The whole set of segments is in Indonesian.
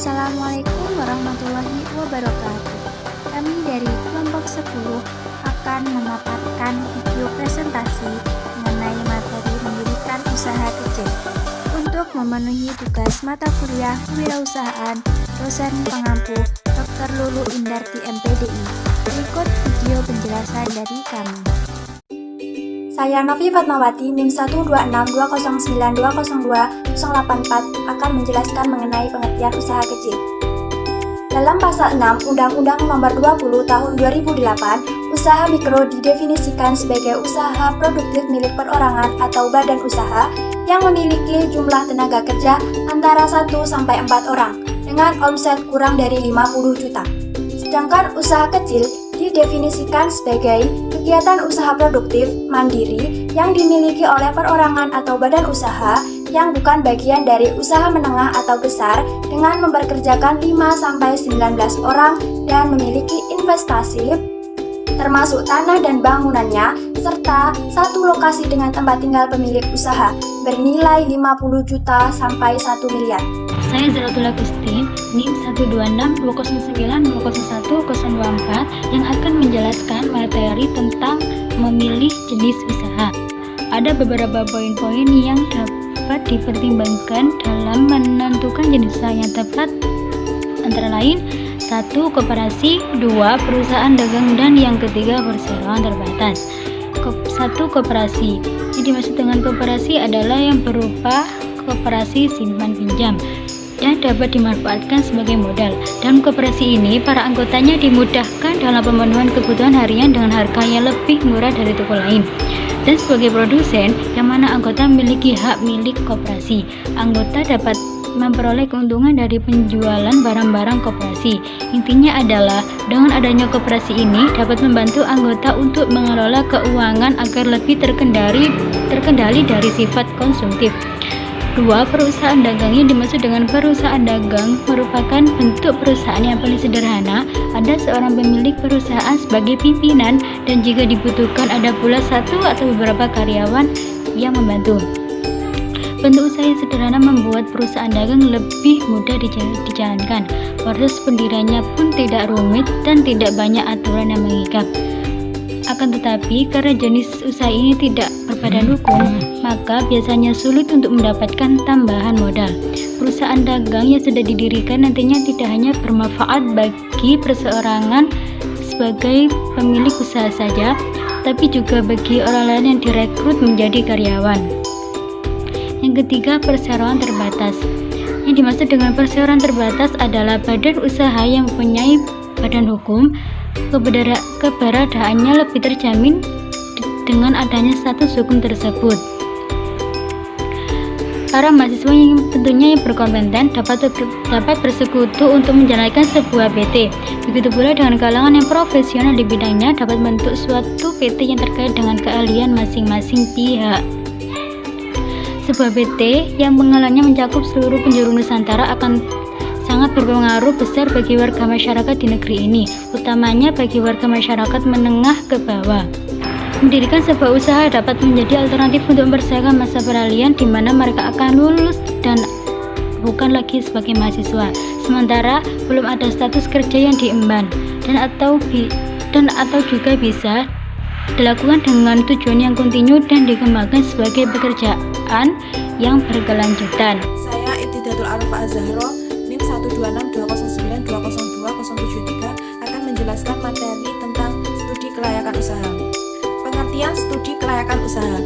Assalamualaikum warahmatullahi wabarakatuh. Kami dari kelompok 10 akan memaparkan video presentasi mengenai materi mendirikan usaha kecil. Untuk memenuhi tugas mata kuliah kewirausahaan, dosen pengampu Dr. Lulu Indarti MPDI. Berikut video penjelasan dari kami. Saya Novi Fatmawati, NIM 12620920284 akan menjelaskan mengenai pengertian usaha kecil. Dalam pasal 6 Undang-Undang Nomor 20 Tahun 2008, usaha mikro didefinisikan sebagai usaha produktif milik perorangan atau badan usaha yang memiliki jumlah tenaga kerja antara 1 sampai 4 orang dengan omset kurang dari 50 juta. Sedangkan usaha kecil didefinisikan sebagai kegiatan usaha produktif mandiri yang dimiliki oleh perorangan atau badan usaha yang bukan bagian dari usaha menengah atau besar dengan mempekerjakan 5-19 orang dan memiliki investasi termasuk tanah dan bangunannya serta satu lokasi dengan tempat tinggal pemilik usaha bernilai 50 juta sampai 1 miliar. Saya Zaratul Agustin, NIM 12620010124 yang akan menjelaskan materi tentang memilih jenis usaha. Ada beberapa poin-poin yang dapat dipertimbangkan dalam menentukan jenis usaha yang tepat, antara lain 1. Koperasi, 2. Perusahaan dagang, dan yang ketiga perseroan terbatas. 1. Koperasi. Yang dimaksud dengan koperasi adalah yang berupa koperasi simpan pinjam dan dapat dimanfaatkan sebagai modal. Dalam koperasi ini, para anggotanya dimudahkan dalam pemenuhan kebutuhan harian dengan harga yang lebih murah dari toko lain. Dan sebagai produsen, yang mana anggota memiliki hak milik koperasi, anggota dapat memperoleh keuntungan dari penjualan barang-barang koperasi. Intinya adalah, dengan adanya koperasi ini dapat membantu anggota untuk mengelola keuangan agar lebih terkendali dari sifat konsumtif. 2. Perusahaan dagang. Yang dimaksud dengan perusahaan dagang merupakan bentuk perusahaan yang paling sederhana. Ada seorang pemilik perusahaan sebagai pimpinan dan jika dibutuhkan ada pula satu atau beberapa karyawan yang membantu. Bentuk usaha yang sederhana membuat perusahaan dagang lebih mudah dijalankan. Proses pendiriannya pun tidak rumit dan tidak banyak aturan yang mengikat. Akan tetapi, karena jenis usaha ini tidak berbadan hukum, maka biasanya sulit untuk mendapatkan tambahan modal. Perusahaan dagang yang sudah didirikan nantinya tidak hanya bermanfaat bagi perseorangan sebagai pemilik usaha saja, tapi juga bagi orang lain yang direkrut menjadi karyawan. Yang ketiga, perseroan terbatas. Yang dimaksud dengan perseroan terbatas adalah badan usaha yang mempunyai badan hukum. Keberadaannya lebih terjamin dengan adanya status hukum tersebut. Para mahasiswa yang tentunya berkompeten dapat bersekutu untuk menjalankan sebuah PT. Begitu pula dengan kalangan yang profesional di bidangnya dapat membentuk suatu PT yang terkait dengan keahlian masing-masing pihak. Sebuah PT yang pengelolanya mencakup seluruh penjuru Nusantara akan sangat berpengaruh besar bagi warga masyarakat di negeri ini, utamanya bagi warga masyarakat menengah ke bawah. Mendirikan sebuah usaha dapat menjadi alternatif untuk mempersiapkan masa peralihan di mana mereka akan lulus dan bukan lagi sebagai mahasiswa, sementara belum ada status kerja yang diemban dan atau juga bisa dilakukan dengan tujuan yang kontinu dan dikembangkan sebagai pekerjaan yang berkelanjutan. Saya Ibtidatul Arafah Az-Zahra, NIM 12620920273 akan menjelaskan materi tentang studi kelayakan usaha. Pengertian studi kelayakan usaha.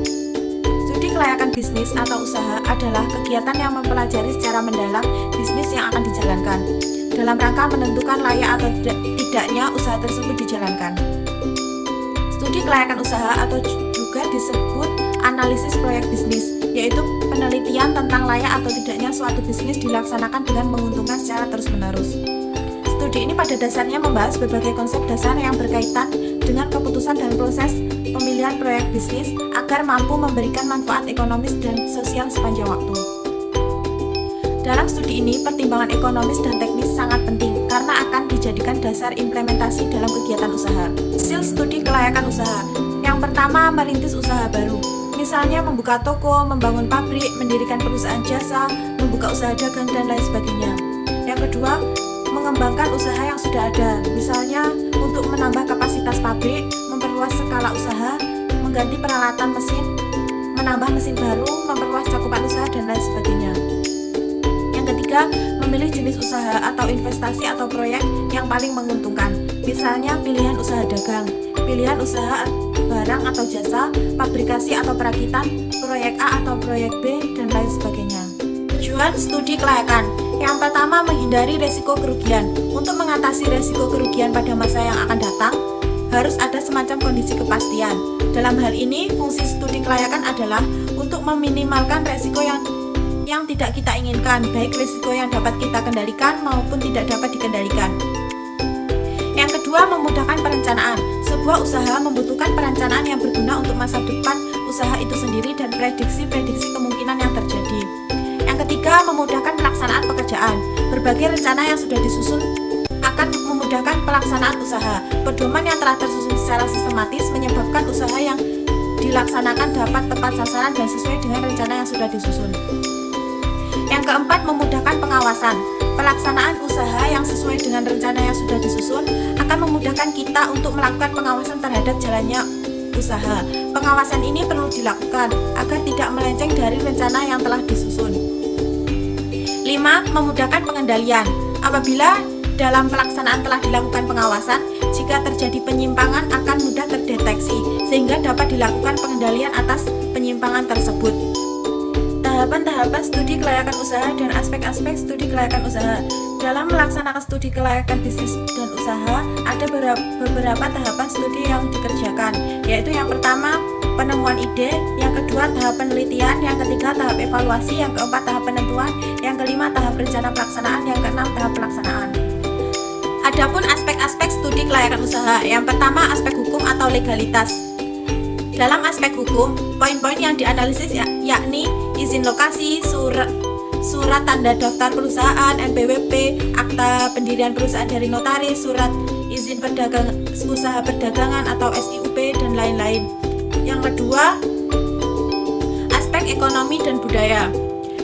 Studi kelayakan bisnis atau usaha adalah kegiatan yang mempelajari secara mendalam bisnis yang akan dijalankan dalam rangka menentukan layak atau tidaknya usaha tersebut dijalankan. Studi kelayakan usaha atau juga disebut analisis proyek bisnis, yaitu penelitian tentang layak atau tidaknya suatu bisnis dilaksanakan dengan menguntungkan secara terus-menerus. Studi ini pada dasarnya membahas berbagai konsep dasar yang berkaitan dengan keputusan dan proses pemilihan proyek bisnis agar mampu memberikan manfaat ekonomis dan sosial sepanjang waktu. Dalam studi ini, pertimbangan ekonomis dan teknis sangat penting karena akan dijadikan dasar implementasi dalam kegiatan usaha. Hasil studi kelayakan usaha. Yang pertama, merintis usaha baru. Misalnya membuka toko, membangun pabrik, mendirikan perusahaan jasa, membuka usaha dagang, dan lain sebagainya. Yang kedua, kedua, mengembangkan usaha yang sudah ada, misalnya untuk menambah kapasitas pabrik, memperluas skala usaha, mengganti peralatan mesin, menambah mesin baru, memperluas cakupan usaha, dan lain sebagainya. Yang ketiga, memilih jenis usaha atau investasi atau proyek yang paling menguntungkan, misalnya pilihan usaha dagang, pilihan usaha barang atau jasa, pabrikasi atau perakitan, proyek A atau proyek B, dan lain sebagainya. Tujuan studi kelayakan. Yang pertama, menghindari resiko kerugian. Untuk mengatasi resiko kerugian pada masa yang akan datang, harus ada semacam kondisi kepastian. Dalam hal ini, fungsi studi kelayakan adalah untuk meminimalkan resiko yang tidak kita inginkan, baik resiko yang dapat kita kendalikan maupun tidak dapat dikendalikan. Yang kedua, memudahkan perencanaan. Sebuah usaha membutuhkan perencanaan yang berguna untuk masa depan usaha itu sendiri dan prediksi-prediksi kemungkinan yang terjadi. Yang ketiga, memudahkan pelaksanaan pekerjaan. Berbagai rencana yang sudah disusun akan memudahkan pelaksanaan usaha. Pedoman yang telah tersusun secara sistematis menyebabkan usaha yang dilaksanakan dapat tepat sasaran dan sesuai dengan rencana yang sudah disusun. Yang keempat, memudahkan pengawasan. Pelaksanaan usaha yang sesuai dengan rencana yang sudah disusun akan memudahkan kita untuk melakukan pengawasan terhadap jalannya usaha. Pengawasan ini perlu dilakukan agar tidak melenceng dari rencana yang telah disusun. 5. Memudahkan pengendalian. Apabila dalam pelaksanaan telah dilakukan pengawasan, jika terjadi penyimpangan akan mudah terdeteksi sehingga dapat dilakukan pengendalian atas penyimpangan tersebut. Tahapan-tahapan studi kelayakan usaha dan aspek-aspek studi kelayakan usaha. Dalam melaksanakan studi kelayakan bisnis dan usaha, ada beberapa tahapan studi yang dikerjakan, yaitu yang pertama, penemuan ide, yang kedua, tahap penelitian, yang ketiga, tahap evaluasi, yang keempat, tahap penentuan, yang kelima, tahap rencana pelaksanaan, yang keenam, tahap pelaksanaan. Adapun aspek-aspek studi kelayakan usaha, yang pertama, aspek hukum atau legalitas. Dalam aspek hukum, poin-poin yang dianalisis yakni izin lokasi, surat tanda daftar perusahaan, NPWP, akta pendirian perusahaan dari notaris, surat izin usaha perdagangan atau SIUP, dan lain-lain. Yang kedua, aspek ekonomi dan budaya.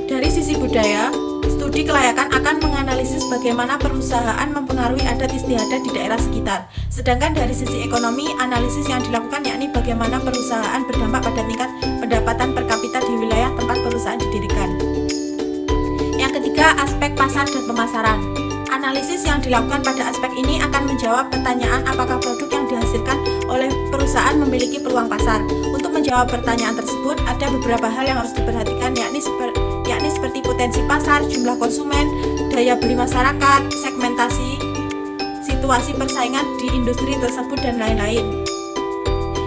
Dari sisi budaya, studi kelayakan akan menganalisis bagaimana perusahaan mempengaruhi adat istiadat di daerah sekitar. Sedangkan dari sisi ekonomi, analisis yang dilakukan yakni bagaimana perusahaan berdampak pada tingkat pendapatan per kapita di wilayah tempat perusahaan didirikan. Yang ketiga, aspek pasar dan pemasaran. Analisis yang dilakukan pada aspek ini akan menjawab pertanyaan apakah produk yang dihasilkan oleh perusahaan memiliki peluang pasar. Untuk menjawab pertanyaan tersebut, ada beberapa hal yang harus diperhatikan yakni seperti potensi pasar, jumlah konsumen, daya beli masyarakat, segmentasi, situasi persaingan di industri tersebut, dan lain-lain.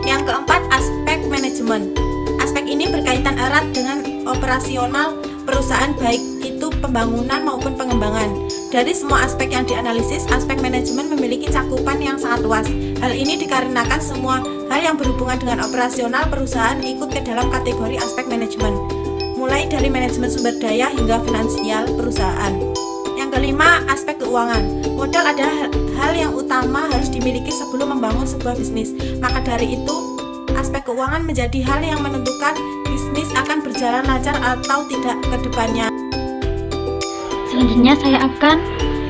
Yang keempat, aspek manajemen. Aspek ini berkaitan erat dengan operasional perusahaan, baik itu pembangunan maupun pengembangan. Dari semua aspek yang dianalisis, aspek manajemen memiliki cakupan yang sangat luas. Hal ini dikarenakan semua hal yang berhubungan dengan operasional perusahaan ikut ke dalam kategori aspek manajemen, mulai dari manajemen sumber daya hingga finansial perusahaan. Yang kelima, aspek keuangan. Modal adalah hal yang utama harus dimiliki sebelum membangun sebuah bisnis. Maka dari itu, aspek keuangan menjadi hal yang menentukan bisnis akan berjalan lancar atau tidak ke depannya. Selanjutnya saya akan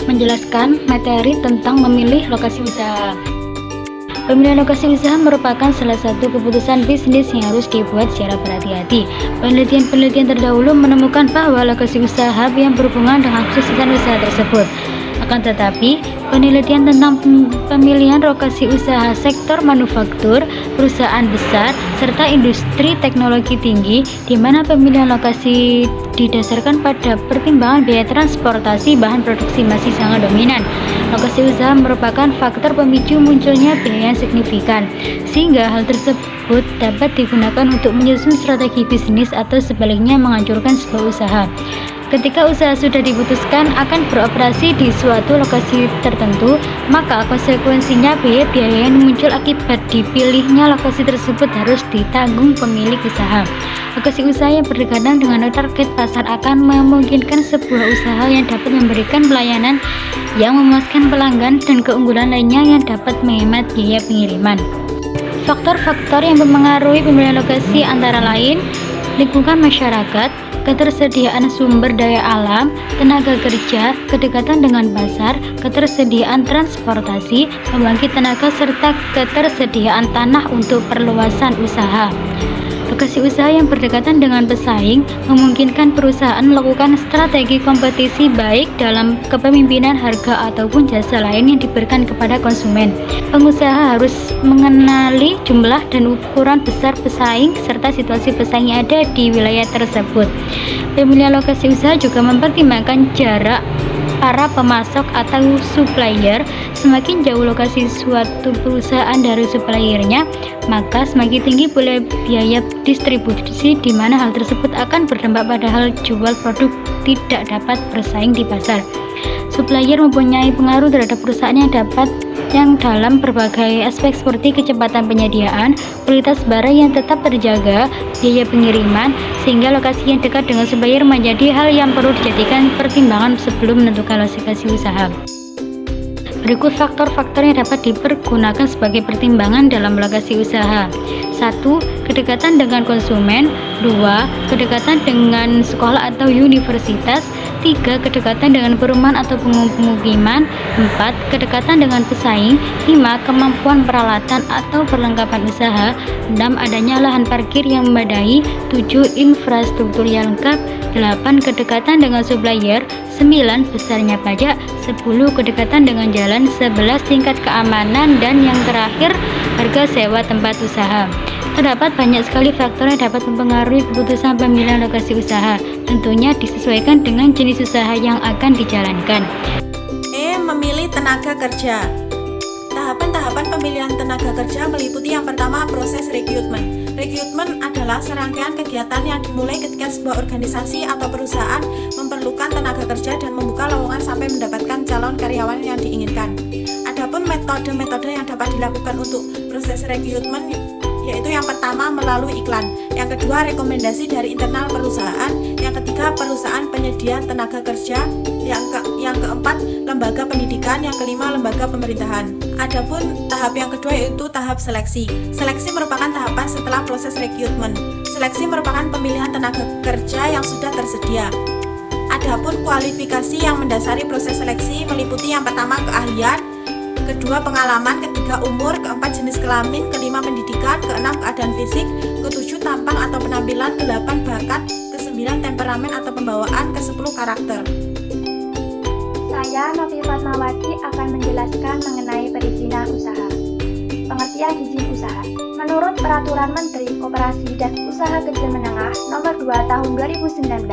menjelaskan materi tentang memilih lokasi usaha. Pemilihan lokasi usaha merupakan salah satu keputusan bisnis yang harus dibuat secara berhati-hati. Penelitian terdahulu menemukan bahwa lokasi usaha yang berhubungan dengan kesuksesan usaha tersebut. Akan tetapi, penelitian tentang pemilihan lokasi usaha sektor manufaktur, perusahaan besar, serta industri teknologi tinggi, di mana pemilihan lokasi didasarkan pada pertimbangan biaya transportasi bahan produksi masih sangat dominan. Lokasi usaha merupakan faktor pemicu munculnya biaya yang signifikan, sehingga hal tersebut dapat digunakan untuk menyusun strategi bisnis atau sebaliknya menghancurkan sebuah usaha. Ketika usaha sudah diputuskan akan beroperasi di suatu lokasi tertentu, maka konsekuensinya biaya-biaya yang muncul akibat dipilihnya lokasi tersebut harus ditanggung pemilik usaha. Lokasi usaha yang berdekatan dengan target pasar akan memungkinkan sebuah usaha yang dapat memberikan pelayanan yang memuaskan pelanggan dan keunggulan lainnya yang dapat menghemat biaya pengiriman. Faktor-faktor yang mempengaruhi pemilihan lokasi antara lain lingkungan masyarakat, ketersediaan sumber daya alam, tenaga kerja, kedekatan dengan pasar, ketersediaan transportasi, pembangkit tenaga, serta ketersediaan tanah untuk perluasan usaha. Lokasi usaha yang berdekatan dengan pesaing memungkinkan perusahaan melakukan strategi kompetisi baik dalam kepemimpinan harga ataupun jasa lain yang diberikan kepada konsumen. Pengusaha harus mengenali jumlah dan ukuran besar pesaing serta situasi pesaing yang ada di wilayah tersebut. Pemilihan lokasi usaha juga mempertimbangkan jarak para pemasok atau supplier. Semakin jauh lokasi suatu perusahaan dari suppliernya, maka semakin tinggi pula biaya distribusi, di mana hal tersebut akan berdampak pada hal jual produk tidak dapat bersaing di pasar. Supplier mempunyai pengaruh terhadap perusahaan yang dalam berbagai aspek seperti kecepatan penyediaan, kualitas barang yang tetap terjaga, biaya pengiriman, sehingga lokasi yang dekat dengan supplier menjadi hal yang perlu dijadikan pertimbangan sebelum menentukan lokasi usaha. Berikut faktor-faktor yang dapat dipergunakan sebagai pertimbangan dalam lokasi usaha. 1. Kedekatan dengan konsumen. 2. Kedekatan dengan sekolah atau universitas. 3. Kedekatan dengan perumahan atau pemukiman. 4. Kedekatan dengan pesaing. 5. Kemampuan peralatan atau perlengkapan usaha. 6. Adanya lahan parkir yang memadai. 7. Infrastruktur yang lengkap. 8. Kedekatan dengan supplier. 9. Besarnya pajak. 10. Kedekatan dengan jalan. 11. Tingkat keamanan. Dan yang terakhir, harga sewa tempat usaha. Terdapat banyak sekali faktor yang dapat mempengaruhi keputusan pemilihan lokasi usaha. Tentunya disesuaikan dengan jenis usaha yang akan dijalankan. Memilih tenaga kerja. Tahapan-tahapan pemilihan tenaga kerja meliputi yang pertama, proses rekrutmen. Rekrutmen adalah serangkaian kegiatan yang dimulai ketika sebuah organisasi atau perusahaan memerlukan tenaga kerja dan membuka lowongan sampai mendapatkan calon karyawan yang diinginkan. Adapun metode-metode yang dapat dilakukan untuk proses rekrutmen yaitu yang pertama melalui iklan, yang kedua rekomendasi dari internal perusahaan, yang ketiga perusahaan penyedia tenaga kerja, yang keempat lembaga pendidikan, yang kelima lembaga pemerintahan. Adapun tahap yang kedua yaitu tahap seleksi. Seleksi merupakan tahapan setelah proses rekrutmen. Seleksi merupakan pemilihan tenaga kerja yang sudah tersedia. Adapun kualifikasi yang mendasari proses seleksi meliputi yang pertama keahlian, kedua pengalaman, ketiga umur, keempat jenis kelamin, kelima pendidikan, keenam keadaan fisik, ketujuh tampang atau penampilan, kedelapan bakat, kesembilan temperamen atau pembawaan, kesepuluh karakter. Saya, Novi Fatmawati, akan menjelaskan mengenai perizinan usaha. Pengertian izin usaha. Menurut Peraturan Menteri Koperasi dan Usaha Kecil Menengah Nomor 2 Tahun 2019,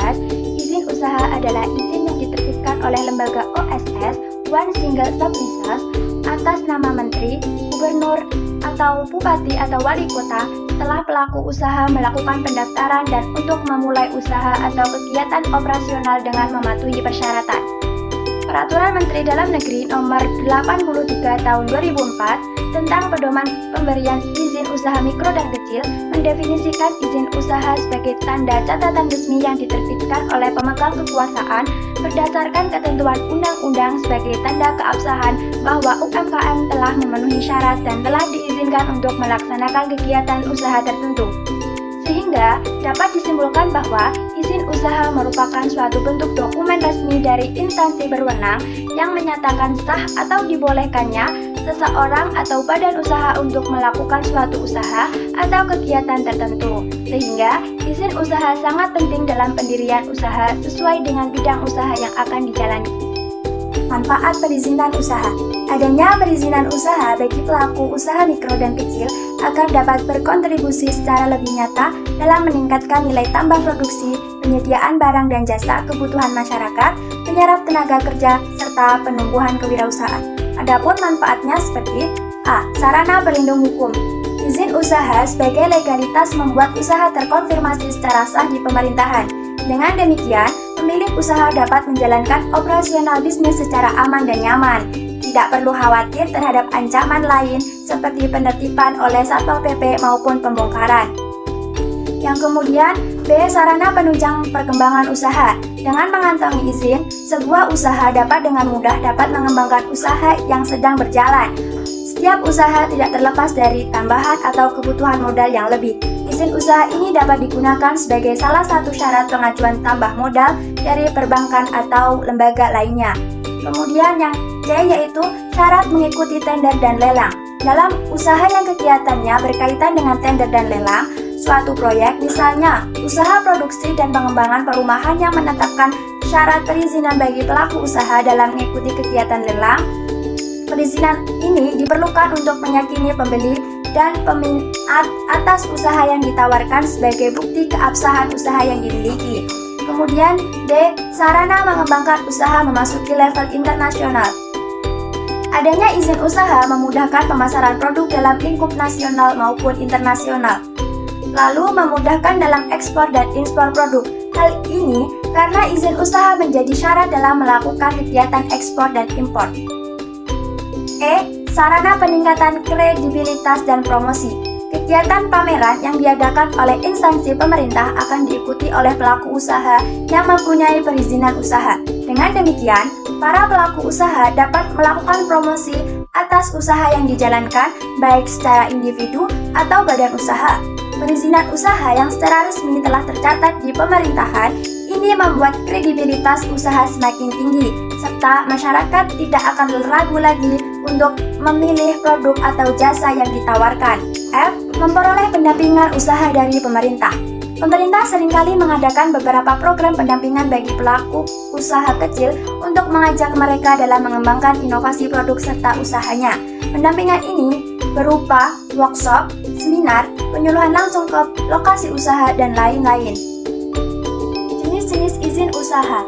izin usaha adalah izin yang diterbitkan oleh lembaga OSS One Single Stop License atas nama menteri, gubernur, atau bupati atau wali kota setelah pelaku usaha melakukan pendaftaran dan untuk memulai usaha atau kegiatan operasional dengan mematuhi persyaratan. Peraturan Menteri Dalam Negeri Nomor 83 Tahun 2004 tentang pedoman pemberian izin usaha mikro dan kecil mendefinisikan izin usaha sebagai tanda catatan resmi yang diterbitkan oleh pemegang kekuasaan berdasarkan ketentuan undang-undang sebagai tanda keabsahan bahwa UMKM telah memenuhi syarat dan telah diizinkan untuk melaksanakan kegiatan usaha tertentu. Sehingga dapat disimpulkan bahwa izin usaha merupakan suatu bentuk dokumen resmi dari instansi berwenang yang menyatakan sah atau dibolehkannya seseorang atau badan usaha untuk melakukan suatu usaha atau kegiatan tertentu. Sehingga izin usaha sangat penting dalam pendirian usaha sesuai dengan bidang usaha yang akan dijalani. Manfaat perizinan usaha. Adanya perizinan usaha bagi pelaku usaha mikro dan kecil agar dapat berkontribusi secara lebih nyata dalam meningkatkan nilai tambah produksi, penyediaan barang dan jasa kebutuhan masyarakat, menyerap tenaga kerja, serta penumbuhan kewirausahaan. Adapun manfaatnya seperti A. Sarana pelindung hukum. Izin usaha sebagai legalitas membuat usaha terkonfirmasi secara sah di pemerintahan. Dengan demikian, pemilik usaha dapat menjalankan operasional bisnis secara aman dan nyaman. Tidak perlu khawatir terhadap ancaman lain seperti penertiban oleh Satpol PP maupun pembongkaran. Yang kemudian, B. Sarana penunjang perkembangan usaha. Dengan mengantongi izin, sebuah usaha dapat dengan mudah dapat mengembangkan usaha yang sedang berjalan. Setiap usaha tidak terlepas dari tambahan atau kebutuhan modal yang lebih. Izin usaha ini dapat digunakan sebagai salah satu syarat pengajuan tambah modal dari perbankan atau lembaga lainnya. Kemudian yang C yaitu syarat mengikuti tender dan lelang. Dalam usaha yang kegiatannya berkaitan dengan tender dan lelang, suatu proyek misalnya usaha produksi dan pengembangan perumahan yang menetapkan syarat perizinan bagi pelaku usaha dalam mengikuti kegiatan lelang. Perizinan ini diperlukan untuk meyakini pembeli dan peminat atas usaha yang ditawarkan sebagai bukti keabsahan usaha yang dimiliki. Kemudian D. Sarana mengembangkan usaha memasuki level internasional. Adanya izin usaha memudahkan pemasaran produk dalam lingkup nasional maupun internasional. Lalu memudahkan dalam ekspor dan impor produk. Hal ini karena izin usaha menjadi syarat dalam melakukan kegiatan ekspor dan impor. E. Sarana peningkatan kredibilitas dan promosi. Kegiatan pameran yang diadakan oleh instansi pemerintah akan diikuti oleh pelaku usaha yang mempunyai perizinan usaha. Dengan demikian, para pelaku usaha dapat melakukan promosi atas usaha yang dijalankan baik secara individu atau badan usaha. Perizinan usaha yang secara resmi telah tercatat di pemerintahan ini membuat kredibilitas usaha semakin tinggi, serta masyarakat tidak akan ragu lagi untuk memilih produk atau jasa yang ditawarkan. F. Memperoleh pendampingan usaha dari pemerintah. Pemerintah seringkali mengadakan beberapa program pendampingan bagi pelaku usaha kecil untuk mengajak mereka dalam mengembangkan inovasi produk serta usahanya. Pendampingan ini berupa workshop, seminar, penyuluhan langsung ke lokasi usaha, dan lain-lain. Jenis-jenis izin usaha.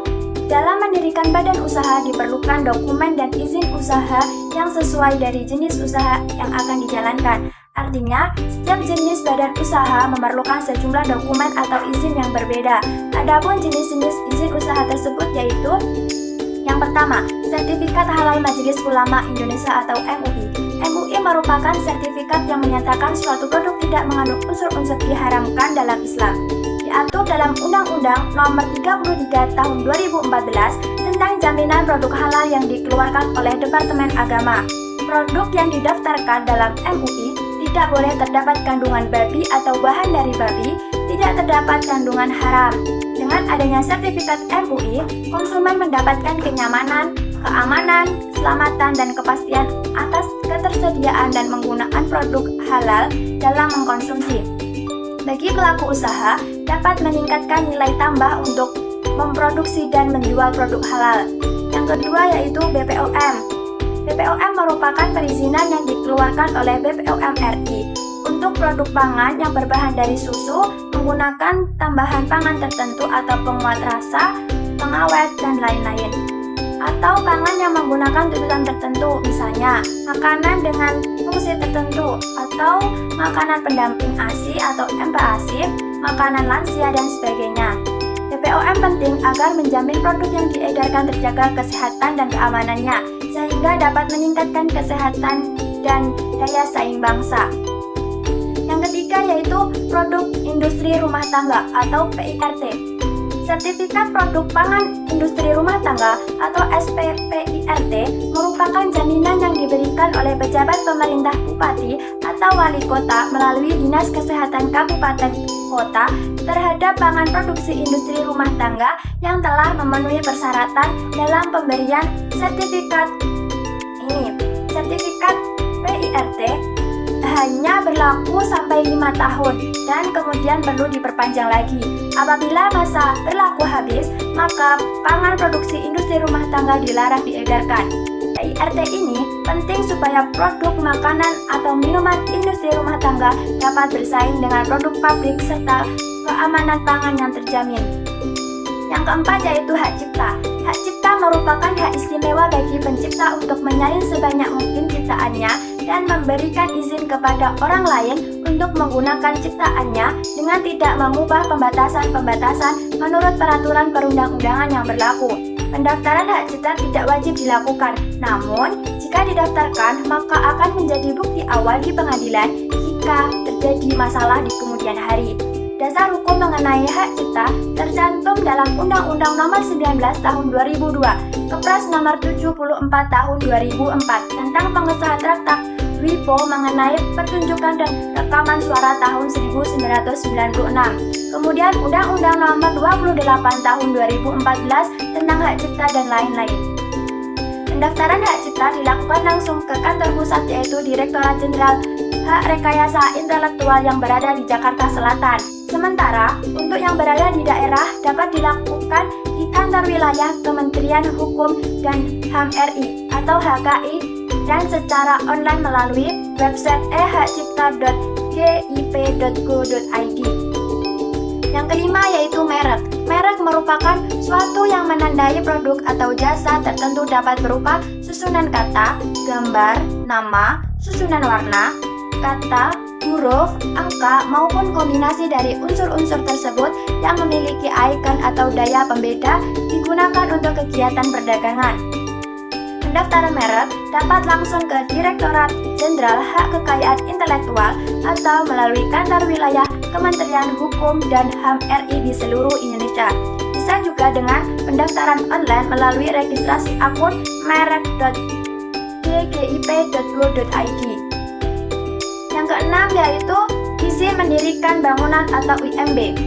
Dalam mendirikan badan usaha diperlukan dokumen dan izin usaha yang sesuai dari jenis usaha yang akan dijalankan. Artinya, setiap jenis badan usaha memerlukan sejumlah dokumen atau izin yang berbeda. Adapun jenis-jenis izin usaha tersebut yaitu: yang pertama, Sertifikat Halal Majelis Ulama Indonesia atau MUI. MUI merupakan sertifikat yang menyatakan suatu produk tidak mengandung unsur-unsur diharamkan dalam Islam. Diatur dalam Undang-Undang Nomor 33 Tahun 2014 tentang jaminan produk halal yang dikeluarkan oleh Departemen Agama. Produk yang didaftarkan dalam MUI tidak boleh terdapat kandungan babi atau bahan dari babi, tidak terdapat kandungan haram. Dengan adanya sertifikat MUI, konsumen mendapatkan kenyamanan, keamanan, keselamatan, dan kepastian atas ketersediaan dan penggunaan produk halal dalam mengkonsumsi. Bagi pelaku usaha, dapat meningkatkan nilai tambah untuk memproduksi dan menjual produk halal. Yang kedua yaitu BPOM. BPOM merupakan perizinan yang dikeluarkan oleh BPOM RI untuk produk pangan yang berbahan dari susu, menggunakan tambahan pangan tertentu atau penguat rasa, pengawet, dan lain-lain. Atau pangan yang menggunakan tuntutan tertentu, misalnya makanan dengan fungsi tertentu, atau makanan pendamping ASI atau MPASI, makanan lansia, dan sebagainya. BPOM penting agar menjamin produk yang diedarkan terjaga kesehatan dan keamanannya, sehingga dapat meningkatkan kesehatan dan daya saing bangsa. Yang ketiga yaitu produk industri rumah tangga atau PIRT. Sertifikat Produk Pangan Industri Rumah Tangga atau SPPIRT merupakan jaminan yang diberikan oleh pejabat pemerintah bupati atau wali kota melalui Dinas Kesehatan Kabupaten Kota terhadap pangan produksi industri rumah tangga yang telah memenuhi persyaratan dalam pemberian sertifikat ini. Sertifikat PIRT hanya berlaku sampai 5 tahun dan kemudian perlu diperpanjang lagi. Apabila masa berlaku habis, maka pangan produksi industri rumah tangga dilarang diedarkan. PIRT ini penting supaya produk makanan atau minuman industri rumah tangga dapat bersaing dengan produk pabrik serta keamanan pangan yang terjamin. Yang keempat yaitu hak cipta. Hak cipta merupakan hak istimewa bagi pencipta untuk menyalin sebanyak mungkin ciptaannya dan memberikan izin kepada orang lain untuk menggunakan ciptaannya dengan tidak mengubah pembatasan-pembatasan menurut peraturan perundang-undangan yang berlaku. Pendaftaran hak cipta tidak wajib dilakukan, namun jika didaftarkan maka akan menjadi bukti awal di pengadilan jika terjadi masalah di kemudian hari. Dasar hukum mengenai hak cipta tercantum dalam Undang-Undang Nomor 19 Tahun 2002, Kepres Nomor 74 Tahun 2004 tentang pengesahan Traktat WIPO mengenai pertunjukan dan rekaman suara tahun 1996. Kemudian Undang-Undang Nomor 28 Tahun 2014 tentang hak cipta dan lain-lain. Pendaftaran hak cipta dilakukan langsung ke kantor pusat, yaitu Direktorat Jenderal Hak Rekayasa Intelektual yang berada di Jakarta Selatan. Sementara untuk yang berada di daerah dapat dilakukan di kantor wilayah Kementerian Hukum dan HAM RI atau HKI dan secara online melalui website ehakcipta.gip.go.id. Yang kelima yaitu merek. Merek merupakan suatu yang menandai produk atau jasa tertentu, dapat berupa susunan kata, gambar, nama, susunan warna, kata, huruf, angka, maupun kombinasi dari unsur-unsur tersebut yang memiliki ikon atau daya pembeda digunakan untuk kegiatan perdagangan. Pendaftaran merek dapat langsung ke Direktorat Jenderal Hak Kekayaan Intelektual atau melalui kantor wilayah Kementerian Hukum dan HAM RI di seluruh Indonesia. Bisa juga dengan pendaftaran online melalui registrasi akun merek.ggip.go.id. Yang keenam yaitu izin mendirikan bangunan atau IMB.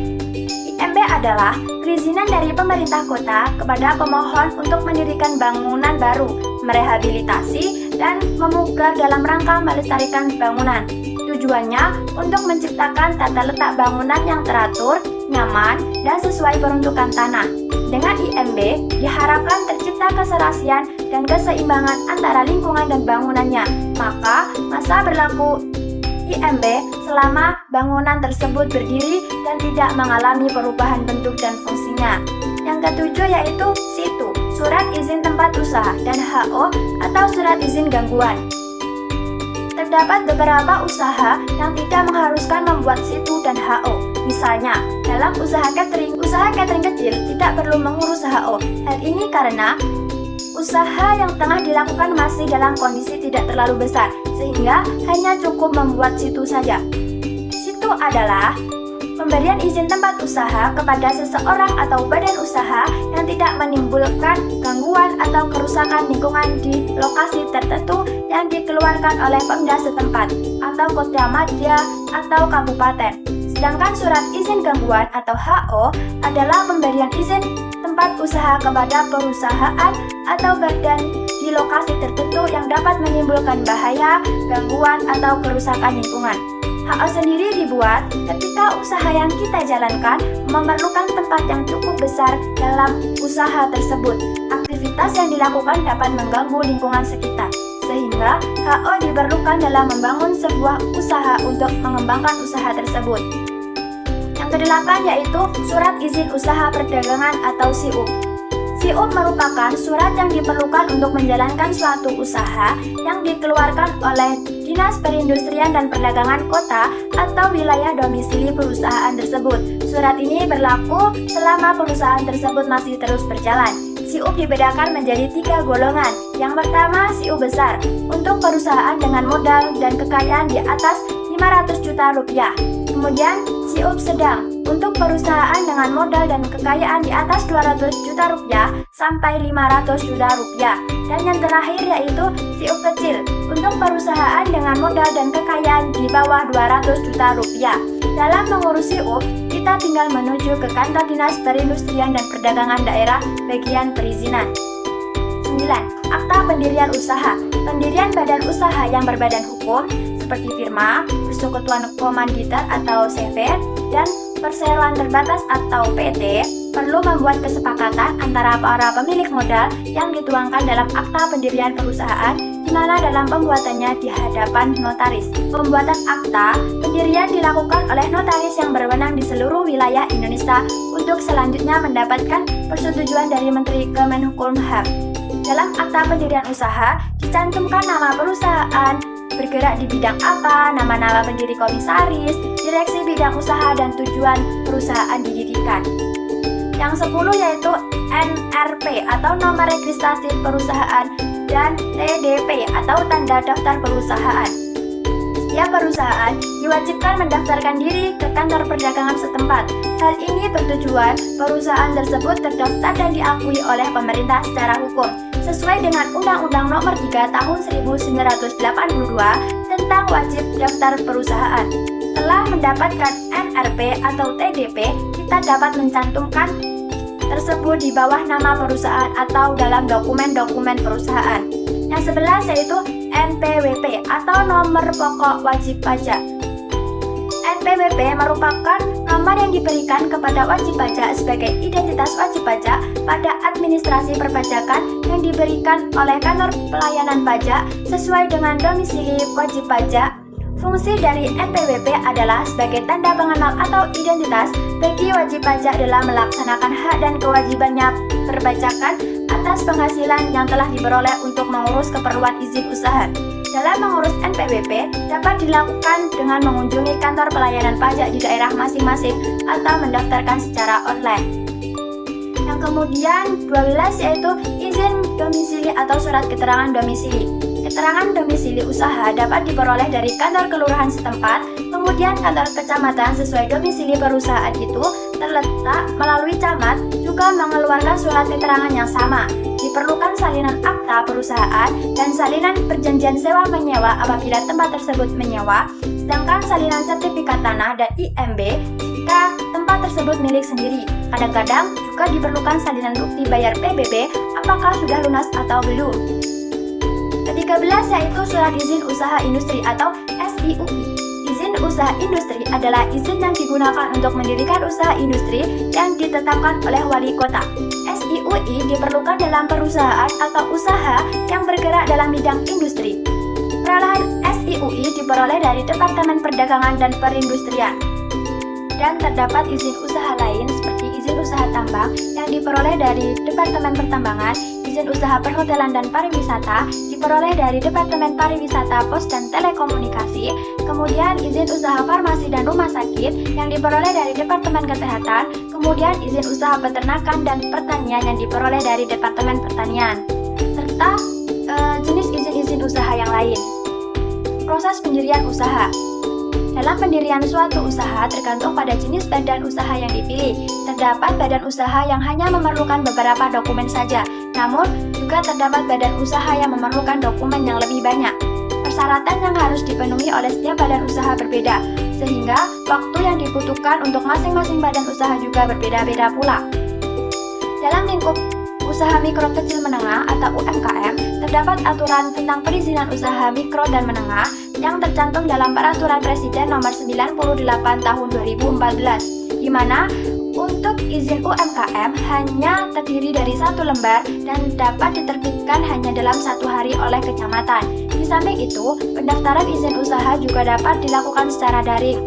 IMB adalah perizinan dari pemerintah kota kepada pemohon untuk mendirikan bangunan baru, merehabilitasi, dan memugar dalam rangka melestarikan bangunan. Tujuannya untuk menciptakan tata letak bangunan yang teratur, nyaman, dan sesuai peruntukan tanah. Dengan IMB diharapkan tercipta keserasian dan keseimbangan antara lingkungan dan bangunannya. Maka masa berlaku IMB selama bangunan tersebut berdiri dan tidak mengalami perubahan bentuk dan fungsinya. Yang ketujuh yaitu SITU, Surat Izin Tempat Usaha, dan HO atau Surat Izin Gangguan. Terdapat beberapa usaha yang tidak mengharuskan membuat SITU dan HO. Misalnya, dalam usaha catering kecil tidak perlu mengurus HO. Hal ini karena usaha yang tengah dilakukan masih dalam kondisi tidak terlalu besar, sehingga hanya cukup membuat SITU saja. SITU adalah pemberian izin tempat usaha kepada seseorang atau badan usaha yang tidak menimbulkan gangguan atau kerusakan lingkungan di lokasi tertentu yang dikeluarkan oleh Pemda setempat atau kota madya atau kabupaten. Sedangkan surat izin gangguan atau HO adalah pemberian izin tempat usaha kepada perusahaan atau badan di lokasi tertentu yang dapat menimbulkan bahaya, gangguan, atau kerusakan lingkungan. HO sendiri dibuat ketika usaha yang kita jalankan memerlukan tempat yang cukup besar dalam usaha tersebut. Aktivitas yang dilakukan dapat mengganggu lingkungan sekitar, sehingga HO diperlukan dalam membangun sebuah usaha untuk mengembangkan usaha tersebut. Yang kedelapan yaitu Surat Izin Usaha Perdagangan atau SIUP. SIUP merupakan surat yang diperlukan untuk menjalankan suatu usaha yang dikeluarkan oleh Dinas Perindustrian dan Perdagangan Kota atau wilayah domisili perusahaan tersebut. Surat ini berlaku selama perusahaan tersebut masih terus berjalan. SIUP dibedakan menjadi 3 golongan. Yang pertama, SIUP besar, untuk perusahaan dengan modal dan kekayaan di atas 500 juta rupiah. Kemudian, SIUP sedang, untuk perusahaan dengan modal dan kekayaan di atas 200 juta rupiah sampai 500 juta rupiah. Dan yang terakhir yaitu SIUP kecil, untuk perusahaan dengan modal dan kekayaan di bawah 200 juta rupiah. Dalam mengurus SIUP, kita tinggal menuju ke kantor Dinas Perindustrian dan Perdagangan Daerah bagian perizinan. 9. Akta Pendirian Usaha. Pendirian badan usaha yang berbadan hukum seperti firma, persekutuan komanditer atau CV, dan perseroan terbatas atau PT perlu membuat kesepakatan antara para pemilik modal yang dituangkan dalam akta pendirian perusahaan, di mana dalam pembuatannya di hadapan notaris. Pembuatan akta pendirian dilakukan oleh notaris yang berwenang di seluruh wilayah Indonesia untuk selanjutnya mendapatkan persetujuan dari Menteri Kemenkumham. Dalam akta pendirian usaha dicantumkan nama perusahaan, bergerak di bidang apa, nama-nama pendiri komisaris, direksi bidang usaha, dan tujuan perusahaan didirikan. Yang 10 yaitu NRP atau nomor registrasi perusahaan dan TDP atau tanda daftar perusahaan. Setiap perusahaan diwajibkan mendaftarkan diri ke kantor perdagangan setempat. Hal ini bertujuan perusahaan tersebut terdaftar dan diakui oleh pemerintah secara hukum sesuai dengan Undang-Undang Nomor 3 Tahun 1982 tentang wajib daftar perusahaan. Setelah mendapatkan NRP atau TDP, kita dapat mencantumkan tersebut di bawah nama perusahaan atau dalam dokumen-dokumen perusahaan. Yang 11 yaitu NPWP atau nomor pokok wajib pajak. NPWP merupakan nomor yang diberikan kepada wajib pajak sebagai identitas wajib pajak pada administrasi perpajakan yang diberikan oleh kantor pelayanan pajak sesuai dengan domisili wajib pajak. Fungsi dari NPWP adalah sebagai tanda pengenal atau identitas bagi wajib pajak dalam melaksanakan hak dan kewajibannya perpajakan atas penghasilan yang telah diperoleh untuk mengurus keperluan izin usaha. Dalam mengurus NPWP dapat dilakukan dengan mengunjungi kantor pelayanan pajak di daerah masing-masing atau mendaftarkan secara online. Yang kemudian 12 yaitu izin domisili atau surat keterangan domisili. Keterangan domisili usaha dapat diperoleh dari kantor kelurahan setempat, kemudian kantor kecamatan sesuai domisili perusahaan itu terletak melalui camat juga mengeluarkan surat keterangan yang sama. Diperlukan salinan akta perusahaan dan salinan perjanjian sewa menyewa apabila tempat tersebut menyewa, sedangkan salinan sertifikat tanah dan IMB jika tempat tersebut milik sendiri. Kadang-kadang juga diperlukan salinan bukti bayar PBB apakah sudah lunas atau belum. Ke-13 yaitu surat izin usaha industri atau SIUI. Izin usaha industri adalah izin yang digunakan untuk mendirikan usaha industri yang ditetapkan oleh wali kota. SIUI diperlukan dalam perusahaan atau usaha yang bergerak dalam bidang industri. Perolehan SIUI diperoleh dari Departemen Perdagangan dan Perindustrian. Dan terdapat izin usaha lain seperti izin usaha tambang yang diperoleh dari Departemen Pertambangan, izin usaha perhotelan dan pariwisata diperoleh dari Departemen Pariwisata, Pos dan Telekomunikasi, kemudian izin usaha farmasi dan rumah sakit yang diperoleh dari Departemen Kesehatan, kemudian izin usaha peternakan dan pertanian yang diperoleh dari Departemen Pertanian, serta jenis izin-izin usaha yang lain. Proses pendirian usaha. Dalam pendirian suatu usaha tergantung pada jenis badan usaha yang dipilih. Terdapat badan usaha yang hanya memerlukan beberapa dokumen saja, namun juga terdapat badan usaha yang memerlukan dokumen yang lebih banyak. Persyaratan yang harus dipenuhi oleh setiap badan usaha berbeda, sehingga waktu yang dibutuhkan untuk masing-masing badan usaha juga berbeda-beda pula. Dalam lingkup usaha mikro kecil menengah atau UMKM, terdapat aturan tentang perizinan usaha mikro dan menengah yang tercantum dalam Peraturan Presiden Nomor 98 Tahun 2014, di mana untuk izin UMKM hanya terdiri dari 1 lembar dan dapat diterbitkan hanya dalam 1 hari oleh kecamatan. Di samping itu, pendaftaran izin usaha juga dapat dilakukan secara daring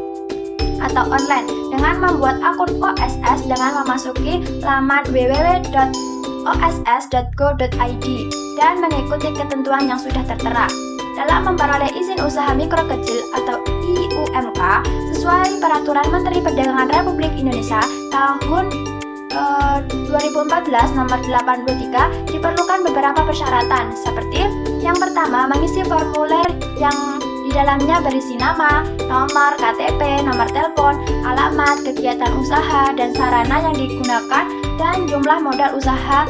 atau online dengan membuat akun OSS dengan memasuki laman www.oss.go.id dan mengikuti ketentuan yang sudah tertera. Dalam memperoleh izin usaha mikro kecil atau IUMK sesuai Peraturan Menteri Perdagangan Republik Indonesia tahun 2014 nomor 83 diperlukan beberapa persyaratan seperti yang pertama mengisi formulir yang di dalamnya berisi nama, nomor KTP, nomor telepon, alamat, kegiatan usaha dan sarana yang digunakan dan jumlah modal usaha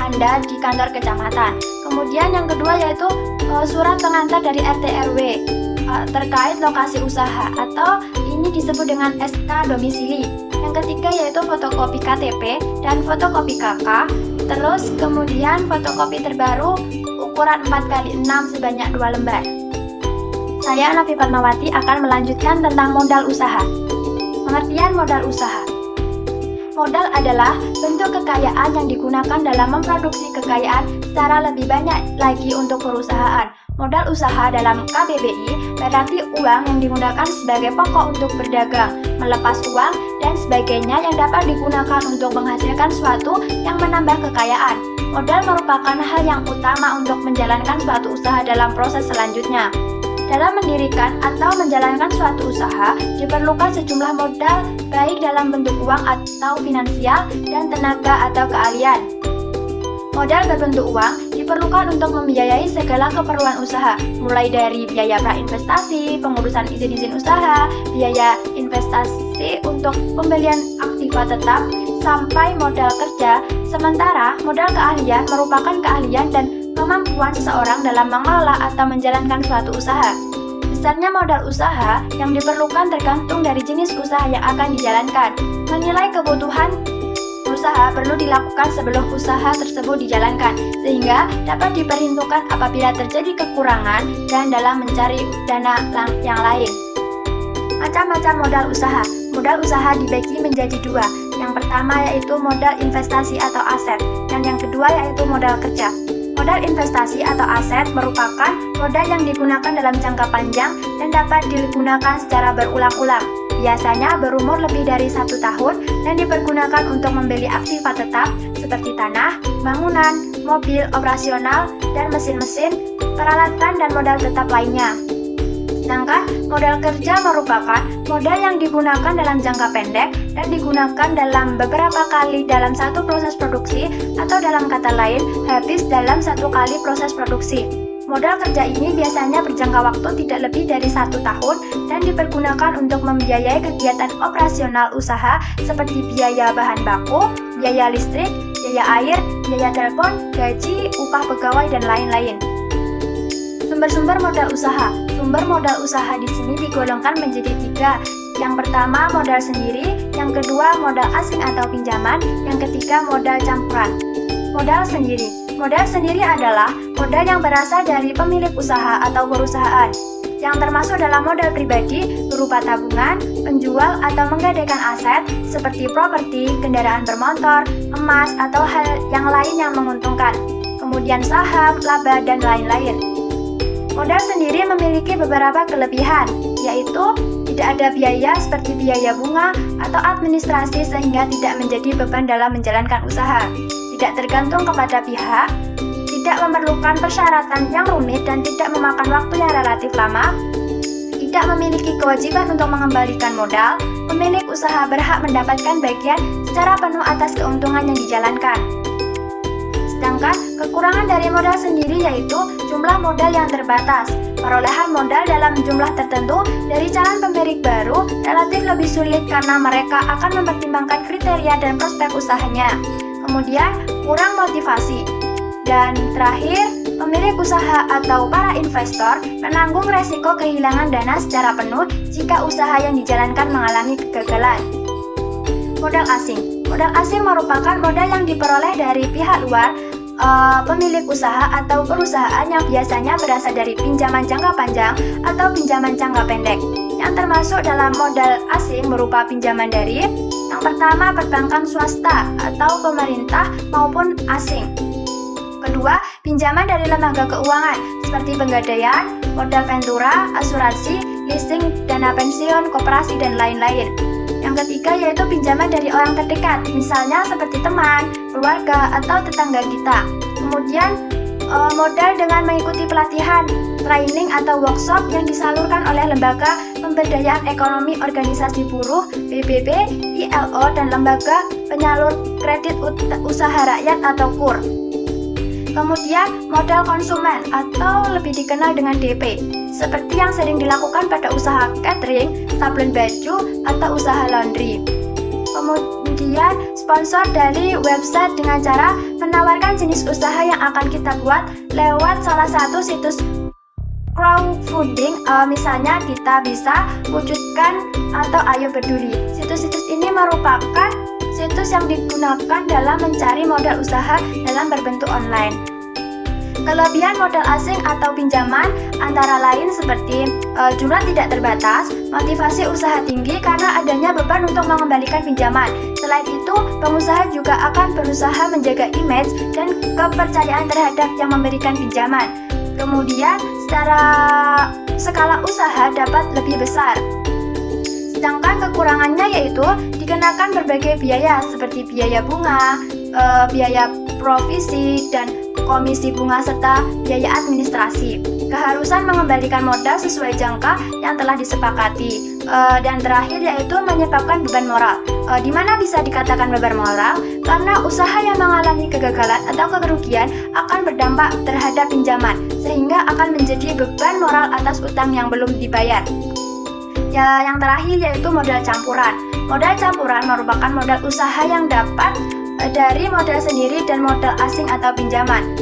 Anda di kantor kecamatan. Kemudian yang kedua yaitu surat pengantar dari RT RW terkait lokasi usaha atau ini disebut dengan SK domisili. Yang ketiga yaitu fotokopi KTP dan fotokopi KK. Terus kemudian fotokopi terbaru ukuran 4x6 sebanyak 2 lembar. Saya Nafi Fatmawati akan melanjutkan tentang modal usaha. Pengertian modal usaha. Modal adalah bentuk kekayaan yang digunakan dalam memproduksi kekayaan secara lebih banyak lagi untuk perusahaan. Modal usaha dalam KBBI berarti uang yang digunakan sebagai pokok untuk berdagang, melepas uang, dan sebagainya yang dapat digunakan untuk menghasilkan suatu yang menambah kekayaan. Modal merupakan hal yang utama untuk menjalankan suatu usaha dalam proses selanjutnya. Dalam mendirikan atau menjalankan suatu usaha, diperlukan sejumlah modal baik dalam bentuk uang atau finansial dan tenaga atau keahlian. Modal berbentuk uang diperlukan untuk membiayai segala keperluan usaha, mulai dari biaya prainvestasi, pengurusan izin-izin usaha, biaya investasi untuk pembelian aktiva tetap, sampai modal kerja. Sementara modal keahlian merupakan keahlian dan kemampuan seseorang dalam mengelola atau menjalankan suatu usaha. Besarnya modal usaha yang diperlukan tergantung dari jenis usaha yang akan dijalankan. Menilai kebutuhan usaha perlu dilakukan sebelum usaha tersebut dijalankan, sehingga dapat diperhitungkan apabila terjadi kekurangan dan dalam mencari dana yang lain. Macam-macam modal usaha. Modal usaha dibagi menjadi dua. Yang pertama yaitu modal investasi atau aset, dan yang kedua yaitu modal kerja. Modal investasi atau aset merupakan modal yang digunakan dalam jangka panjang dan dapat digunakan secara berulang-ulang. Biasanya berumur lebih dari 1 tahun dan dipergunakan untuk membeli aktiva tetap seperti tanah, bangunan, mobil operasional, dan mesin-mesin, peralatan, dan modal tetap lainnya. Sedangkan modal kerja merupakan modal yang digunakan dalam jangka pendek dan digunakan dalam beberapa kali dalam satu proses produksi, atau dalam kata lain, habis dalam 1 kali proses produksi. Modal kerja ini biasanya berjangka waktu tidak lebih dari 1 tahun dan dipergunakan untuk membiayai kegiatan operasional usaha seperti biaya bahan baku, biaya listrik, biaya air, biaya telepon, gaji, upah pegawai, dan lain-lain. Sumber-sumber modal usaha. Sumber modal usaha di sini digolongkan menjadi 3. Yang pertama modal sendiri, yang kedua modal asing atau pinjaman, yang ketiga modal campuran. Modal sendiri. Modal sendiri adalah modal yang berasal dari pemilik usaha atau perusahaan, yang termasuk dalam modal pribadi berupa tabungan, penjual atau menggadaikan aset seperti properti, kendaraan bermotor, emas, atau hal yang lain yang menguntungkan. Kemudian saham, laba, dan lain-lain. Modal sendiri memiliki beberapa kelebihan, yaitu tidak ada biaya seperti biaya bunga atau administrasi sehingga tidak menjadi beban dalam menjalankan usaha, tidak tergantung kepada pihak, tidak memerlukan persyaratan yang rumit dan tidak memakan waktu yang relatif lama, tidak memiliki kewajiban untuk mengembalikan modal, pemilik usaha berhak mendapatkan bagian secara penuh atas keuntungan yang dijalankan. Sedangkan kekurangan dari modal sendiri yaitu jumlah modal yang terbatas. Perolehan modal dalam jumlah tertentu dari calon pemilik baru relatif lebih sulit karena mereka akan mempertimbangkan kriteria dan prospek usahanya. Kemudian kurang motivasi. Dan terakhir, pemilik usaha atau para investor menanggung resiko kehilangan dana secara penuh jika usaha yang dijalankan mengalami kegagalan. Modal asing. Modal asing merupakan modal yang diperoleh dari pihak luar, pemilik usaha atau perusahaan yang biasanya berasal dari pinjaman jangka panjang atau pinjaman jangka pendek. Yang termasuk dalam modal asing berupa pinjaman dari yang pertama perbankan swasta atau pemerintah maupun asing. Kedua, pinjaman dari lembaga keuangan seperti penggadaian, modal ventura, asuransi, leasing, dana pensiun, koperasi, dan lain-lain. Yang ketiga yaitu pinjaman dari orang terdekat, misalnya seperti teman, keluarga, atau tetangga kita. Kemudian modal dengan mengikuti pelatihan, training, atau workshop yang disalurkan oleh Lembaga Pemberdayaan Ekonomi Organisasi Buruh, PBB, ILO, dan Lembaga Penyalur Kredit Usaha Rakyat atau KUR. Kemudian modal konsumen atau lebih dikenal dengan DP, seperti yang sering dilakukan pada usaha catering, sablon baju, atau usaha laundry. Kemudian sponsor dari website dengan cara menawarkan jenis usaha yang akan kita buat lewat salah satu situs crowdfunding. Misalnya kita bisa wujudkan atau Ayo Peduli. Situs-situs ini merupakan situs yang digunakan dalam mencari modal usaha dalam berbentuk online. Kelebihan modal asing atau pinjaman antara lain seperti jumlah tidak terbatas, motivasi usaha tinggi karena adanya beban untuk mengembalikan pinjaman. Selain itu, pengusaha juga akan berusaha menjaga image dan kepercayaan terhadap yang memberikan pinjaman. Kemudian, secara skala usaha dapat lebih besar. Sedangkan kekurangannya yaitu dikenakan berbagai biaya seperti biaya bunga, biaya provisi, dan komisi bunga serta biaya administrasi. Keharusan mengembalikan modal sesuai jangka yang telah disepakati. Dan terakhir yaitu menyebabkan beban moral. Di mana bisa dikatakan beban moral? Karena usaha yang mengalami kegagalan atau kerugian akan berdampak terhadap pinjaman, sehingga akan menjadi beban moral atas utang yang belum dibayar. Ya, yang terakhir yaitu modal campuran. Modal campuran merupakan modal usaha yang dapat dari modal sendiri dan modal asing atau pinjaman.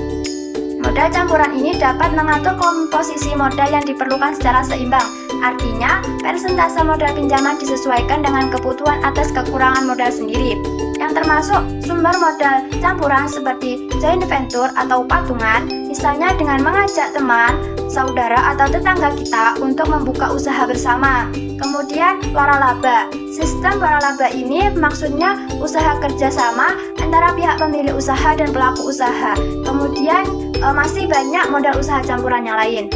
Modal campuran ini dapat mengatur komposisi modal yang diperlukan secara seimbang. Artinya, persentase modal pinjaman disesuaikan dengan kebutuhan atas kekurangan modal sendiri, yang termasuk sumber modal campuran seperti joint venture atau patungan, misalnya dengan mengajak teman, saudara, atau tetangga kita untuk membuka usaha bersama. Kemudian, waralaba. Sistem waralaba ini maksudnya usaha kerjasama antara pihak pemilik usaha dan pelaku usaha. Kemudian, masih banyak modal usaha campuran yang lain.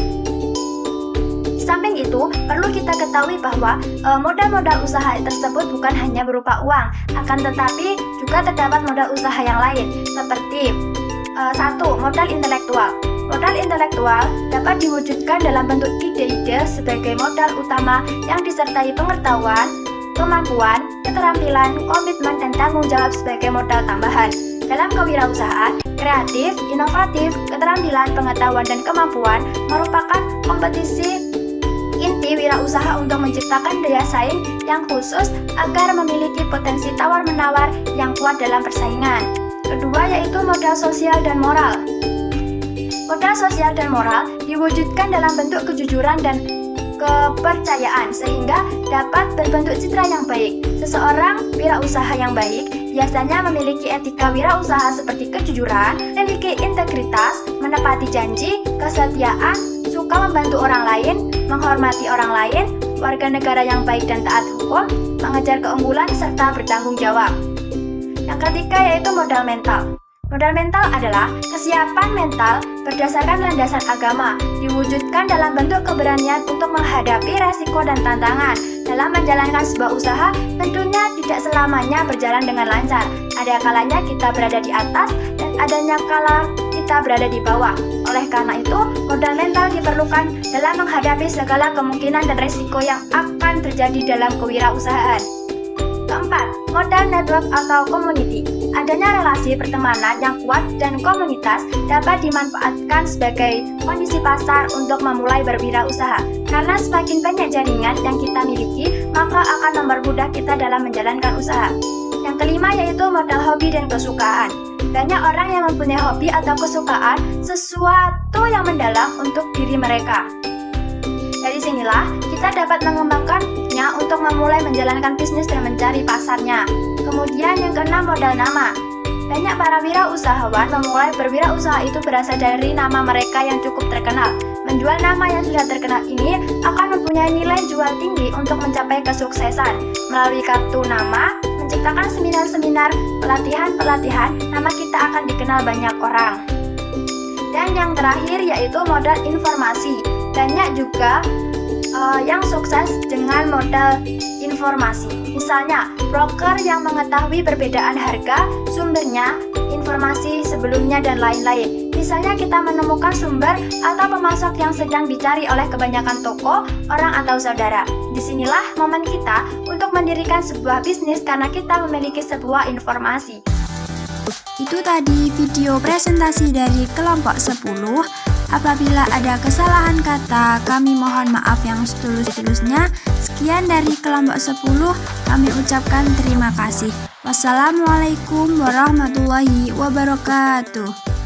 Di samping itu, perlu kita ketahui bahwa modal-modal usaha tersebut bukan hanya berupa uang, akan tetapi juga terdapat modal usaha yang lain, seperti 1. Modal intelektual. Modal intelektual dapat diwujudkan dalam bentuk ide-ide sebagai modal utama yang disertai pengetahuan, kemampuan, keterampilan, komitmen, dan tanggung jawab sebagai modal tambahan. Dalam kewirausahaan, kreatif, inovatif, keterampilan, pengetahuan, dan kemampuan merupakan kompetisi inti wirausaha untuk menciptakan daya saing yang khusus agar memiliki potensi tawar-menawar yang kuat dalam persaingan. Kedua yaitu modal sosial dan moral. Modal sosial dan moral diwujudkan dalam bentuk kejujuran dan kepercayaan sehingga dapat berbentuk citra yang baik. Seseorang wirausaha yang baik biasanya memiliki etika wirausaha seperti kejujuran, memiliki integritas, menepati janji, kesetiaan, suka membantu orang lain, menghormati orang lain, warga negara yang baik dan taat hukum, mengejar keunggulan, serta bertanggung jawab. Yang ketiga yaitu modal mental. Modal mental adalah kesiapan mental berdasarkan landasan agama, diwujudkan dalam bentuk keberanian untuk menghadapi resiko dan tantangan. Dalam menjalankan sebuah usaha, tentunya tidak selamanya berjalan dengan lancar. Ada kalanya kita berada di atas dan adanya kala kita berada di bawah. Oleh karena itu, modal mental diperlukan dalam menghadapi segala kemungkinan dan resiko yang akan terjadi dalam kewirausahaan. Keempat, modal network atau community. Adanya relasi pertemanan yang kuat dan komunitas dapat dimanfaatkan sebagai kondisi pasar untuk memulai berwirausaha. Karena semakin banyak jaringan yang kita miliki, maka akan mempermudah kita dalam menjalankan usaha. Yang kelima yaitu modal hobi dan kesukaan. Banyak orang yang mempunyai hobi atau kesukaan sesuatu yang mendalam untuk diri mereka. Dari sinilah kita dapat mengembangkannya untuk memulai menjalankan bisnis dan mencari pasarnya. Kemudian yang keenam, modal nama. Banyak para wirausahawan memulai berwirausaha itu berasal dari nama mereka yang cukup terkenal. Menjual nama yang sudah terkenal ini akan mempunyai nilai jual tinggi untuk mencapai kesuksesan. Melalui kartu nama, menciptakan seminar-seminar, pelatihan-pelatihan, nama kita akan dikenal banyak orang. Dan yang terakhir yaitu modal informasi. Banyak juga yang sukses dengan modal informasi. Misalnya, broker yang mengetahui perbedaan harga, sumbernya, informasi sebelumnya, dan lain-lain. Misalnya kita menemukan sumber atau pemasok yang sedang dicari oleh kebanyakan toko, orang, atau saudara. Disinilah momen kita untuk mendirikan sebuah bisnis karena kita memiliki sebuah informasi. Itu tadi video presentasi dari kelompok 10. Apabila ada kesalahan kata, kami mohon maaf yang setulus-tulusnya. Sekian dari kelompok 10, kami ucapkan terima kasih. Wassalamualaikum warahmatullahi wabarakatuh.